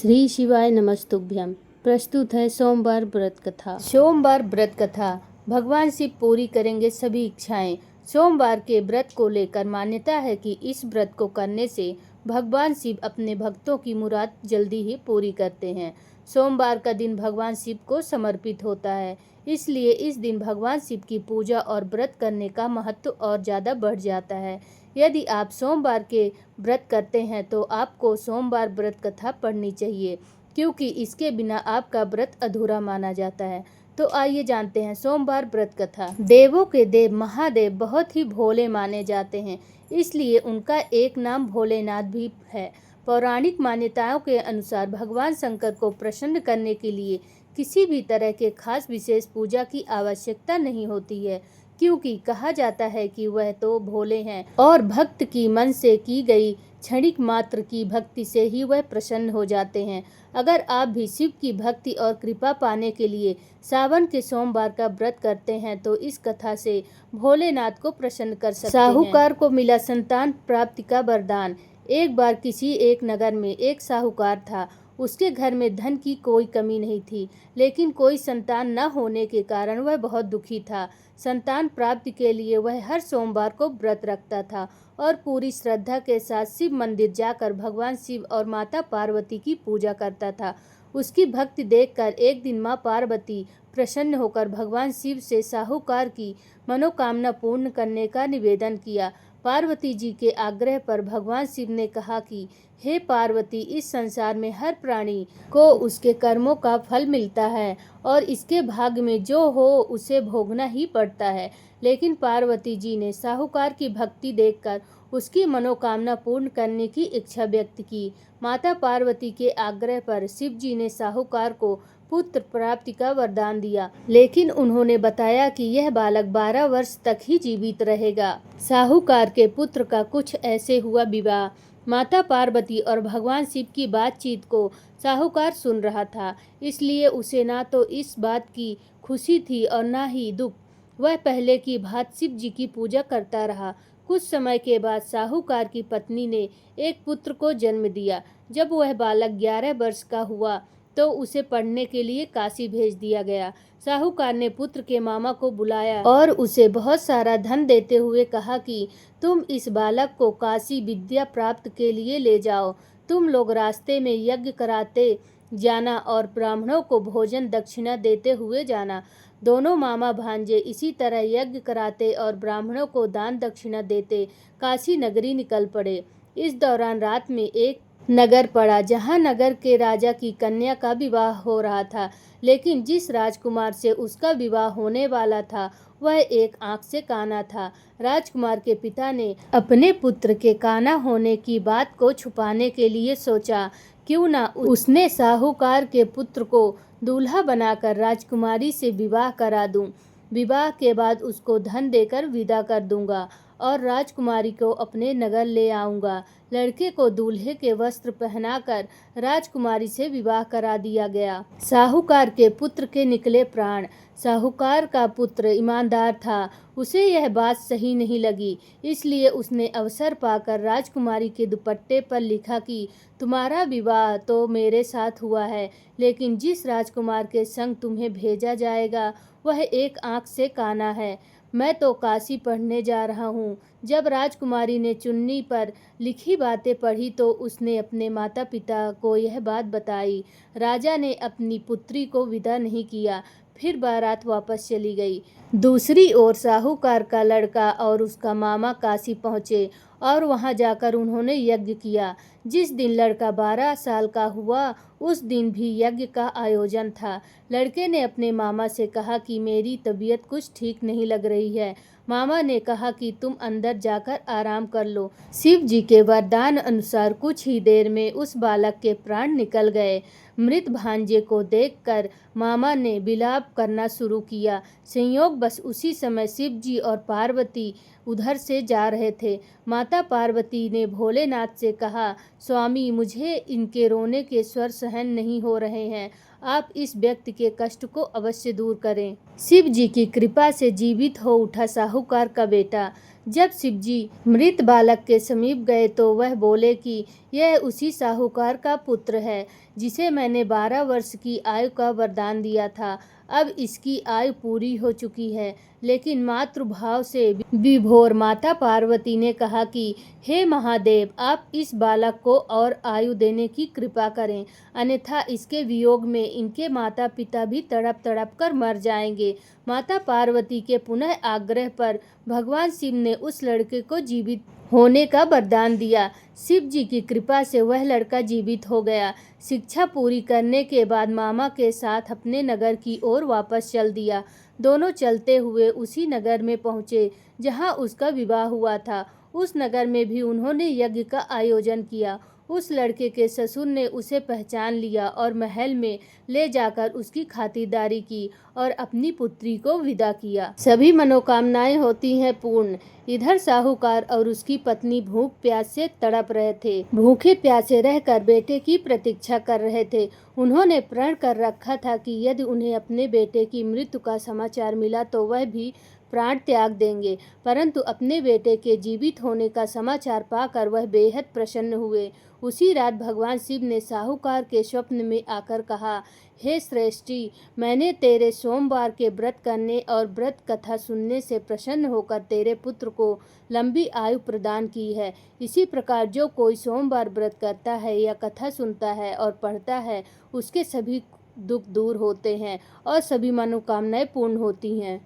श्री शिवाय नमस्तुभ्यम। प्रस्तुत है सोमवार व्रत कथा। सोमवार व्रत कथा। भगवान शिव पूरी करेंगे सभी इच्छाएं। सोमवार के व्रत को लेकर मान्यता है कि इस व्रत को करने से भगवान शिव अपने भक्तों की मुराद जल्दी ही पूरी करते हैं। सोमवार का दिन भगवान शिव को समर्पित होता है, इसलिए इस दिन भगवान शिव की पूजा और व्रत करने का महत्व और ज़्यादा बढ़ जाता है। यदि आप सोमवार के व्रत करते हैं तो आपको सोमवार व्रत कथा पढ़नी चाहिए, क्योंकि इसके बिना आपका व्रत अधूरा माना जाता है। तो आइए जानते हैं सोमवार व्रत कथा। देवों के देव महादेव बहुत ही भोले माने जाते हैं, इसलिए उनका एक नाम भोलेनाथ भी है। पौराणिक मान्यताओं के अनुसार भगवान शंकर को प्रसन्न करने के लिए किसी भी तरह के खास विशेष पूजा की आवश्यकता नहीं होती है, क्योंकि कहा जाता है कि वह तो भोले हैं और भक्त की मन से की गई क्षणिक मात्र की भक्ति से ही वह प्रसन्न हो जाते हैं। अगर आप भी शिव की भक्ति और कृपा पाने के लिए सावन के सोमवार का व्रत करते हैं तो इस कथा से भोलेनाथ को प्रसन्न कर सकते हैं। साहूकार को मिला संतान प्राप्ति का वरदान। एक बार किसी एक नगर में एक साहूकार था। उसके घर में धन की कोई कमी नहीं थी, लेकिन कोई संतान न होने के कारण वह बहुत दुखी था। संतान प्राप्ति के लिए वह हर सोमवार को व्रत रखता था और पूरी श्रद्धा के साथ शिव मंदिर जाकर भगवान शिव और माता पार्वती की पूजा करता था। उसकी भक्ति देखकर एक दिन माँ पार्वती प्रसन्न होकर भगवान शिव से साहूकार की मनोकामना पूर्ण करने का निवेदन किया। पार्वती जी के आग्रह पर भगवान शिव ने कहा कि हे पार्वती, इस संसार में हर प्राणी को उसके कर्मों का फल मिलता है और इसके भाग्य में जो हो उसे भोगना ही पड़ता है। लेकिन पार्वती जी ने साहूकार की भक्ति देखकर उसकी मनोकामना पूर्ण करने की इच्छा व्यक्त की। माता पार्वती के आग्रह पर शिव जी ने साहूकार को पुत्र प्राप्ति का वरदान दिया, लेकिन उन्होंने बताया कि यह बालक 12 वर्ष तक ही जीवित रहेगा। साहूकार के पुत्र का कुछ ऐसे हुआ विवाह। माता पार्वती और भगवान शिव की बातचीत को साहूकार सुन रहा था, इसलिए उसे ना तो इस बात की खुशी थी और ना ही दुख। वह पहले की भांति शिव जी की पूजा करता रहा। कुछ समय के बाद साहूकार की पत्नी ने एक पुत्र को जन्म दिया। जब वह बालक 11 वर्ष का हुआ तो उसे पढ़ने के लिए काशी भेज दिया गया। साहूकार ने पुत्र के मामा को बुलाया और उसे बहुत सारा धन देते हुए कहा कि तुम इस बालक को काशी विद्या प्राप्त के लिए ले जाओ। तुम लोग रास्ते में यज्ञ कराते जाना और ब्राह्मणों को भोजन दक्षिणा देते हुए जाना। दोनों मामा भांजे इसी तरह यज्ञ कराते और ब्राह्मणों को दान दक्षिणा देते काशी नगरी निकल पड़े। इस दौरान रात में एक नगर पड़ा, जहां नगर के राजा की कन्या का विवाह हो रहा था, लेकिन जिस राजकुमार से उसका विवाह होने वाला था वह एक आंख से काना था। राजकुमार के पिता ने अपने पुत्र के काना होने की बात को छुपाने के लिए सोचा, क्यों ना उसने साहूकार के पुत्र को दूल्हा बनाकर राजकुमारी से विवाह करा दूं। विवाह के बाद उसको धन देकर विदा कर दूंगा और राजकुमारी को अपने नगर ले आऊंगा। लड़के को दूल्हे के वस्त्र पहनाकर राजकुमारी से विवाह करा दिया गया। साहूकार के पुत्र के निकले प्राण। साहूकार का पुत्र ईमानदार था, उसे यह बात सही नहीं लगी, इसलिए उसने अवसर पाकर राजकुमारी के दुपट्टे पर लिखा कि तुम्हारा विवाह तो मेरे साथ हुआ है, लेकिन जिस राजकुमार के संग तुम्हें भेजा जाएगा वह एक आंख से काना है। मैं तो काशी पढ़ने जा रहा हूँ। जब राजकुमारी ने चुन्नी पर लिखी बातें पढ़ी तो उसने अपने माता पिता को यह बात बताई। राजा ने अपनी पुत्री को विदा नहीं किया, फिर बारात वापस चली गई। दूसरी ओर साहूकार का लड़का और उसका मामा काशी पहुँचे और वहां जाकर उन्होंने यज्ञ किया। जिस दिन लड़का 12 साल का हुआ उस दिन भी यज्ञ का आयोजन था। लड़के ने अपने मामा से कहा कि मेरी तबीयत कुछ ठीक नहीं लग रही है। मामा ने कहा कि तुम अंदर जाकर आराम कर लो। शिव जी के वरदान अनुसार कुछ ही देर में उस बालक के प्राण निकल गए। मृत भांजे को देखकर मामा ने विलाप करना शुरू किया। संयोग बस उसी समय शिव जी और पार्वती उधर से जा रहे थे। माता पार्वती ने भोलेनाथ से कहा, स्वामी, मुझे इनके रोने के स्वर सहन नहीं हो रहे हैं, आप इस व्यक्ति के कष्ट को अवश्य दूर करें। शिव जी की कृपा से जीवित हो उठा साहूकार का बेटा। जब शिवजी मृत बालक के समीप गए तो वह बोले कि यह उसी साहूकार का पुत्र है जिसे मैंने 12 वर्ष की आयु का वरदान दिया था। अब इसकी आयु पूरी हो चुकी है। लेकिन मातृभाव से विभोर माता पार्वती ने कहा कि हे महादेव, आप इस बालक को और आयु देने की कृपा करें, अन्यथा इसके वियोग में इनके माता पिता भी तड़प तड़प कर मर जाएंगे। माता पार्वती के पुनः आग्रह पर भगवान शिव ने उस लड़के को जीवित होने का वरदान दिया। शिव जी की कृपा से वह लड़का जीवित हो गया। शिक्षा पूरी करने के बाद मामा के साथ अपने नगर की ओर वापस चल दिया। दोनों चलते हुए उसी नगर में पहुँचे जहाँ उसका विवाह हुआ था। उस नगर में भी उन्होंने यज्ञ का आयोजन किया। उस लड़के के ससुर ने उसे पहचान लिया और महल में ले जाकर उसकी खातिरदारी की और अपनी पुत्री को विदा किया। सभी मनोकामनाएं होती हैं पूर्ण। इधर साहूकार और उसकी पत्नी भूख प्यास से तड़प रहे थे। भूखे प्यासे रहकर बेटे की प्रतीक्षा कर रहे थे। उन्होंने प्रण कर रखा था कि यदि उन्हें अपने बेटे की मृत्यु का समाचार मिला तो वह भी प्राण त्याग देंगे, परंतु अपने बेटे के जीवित होने का समाचार पाकर वह बेहद प्रसन्न हुए। उसी रात भगवान शिव ने साहूकार के स्वप्न में आकर कहा, हे श्रेष्ठी, मैंने तेरे सोमवार के व्रत करने और व्रत कथा सुनने से प्रसन्न होकर तेरे पुत्र को लंबी आयु प्रदान की है। इसी प्रकार जो कोई सोमवार व्रत करता है या कथा सुनता है और पढ़ता है, उसके सभी दुख दूर होते हैं और सभी मनोकामनाएं पूर्ण होती हैं।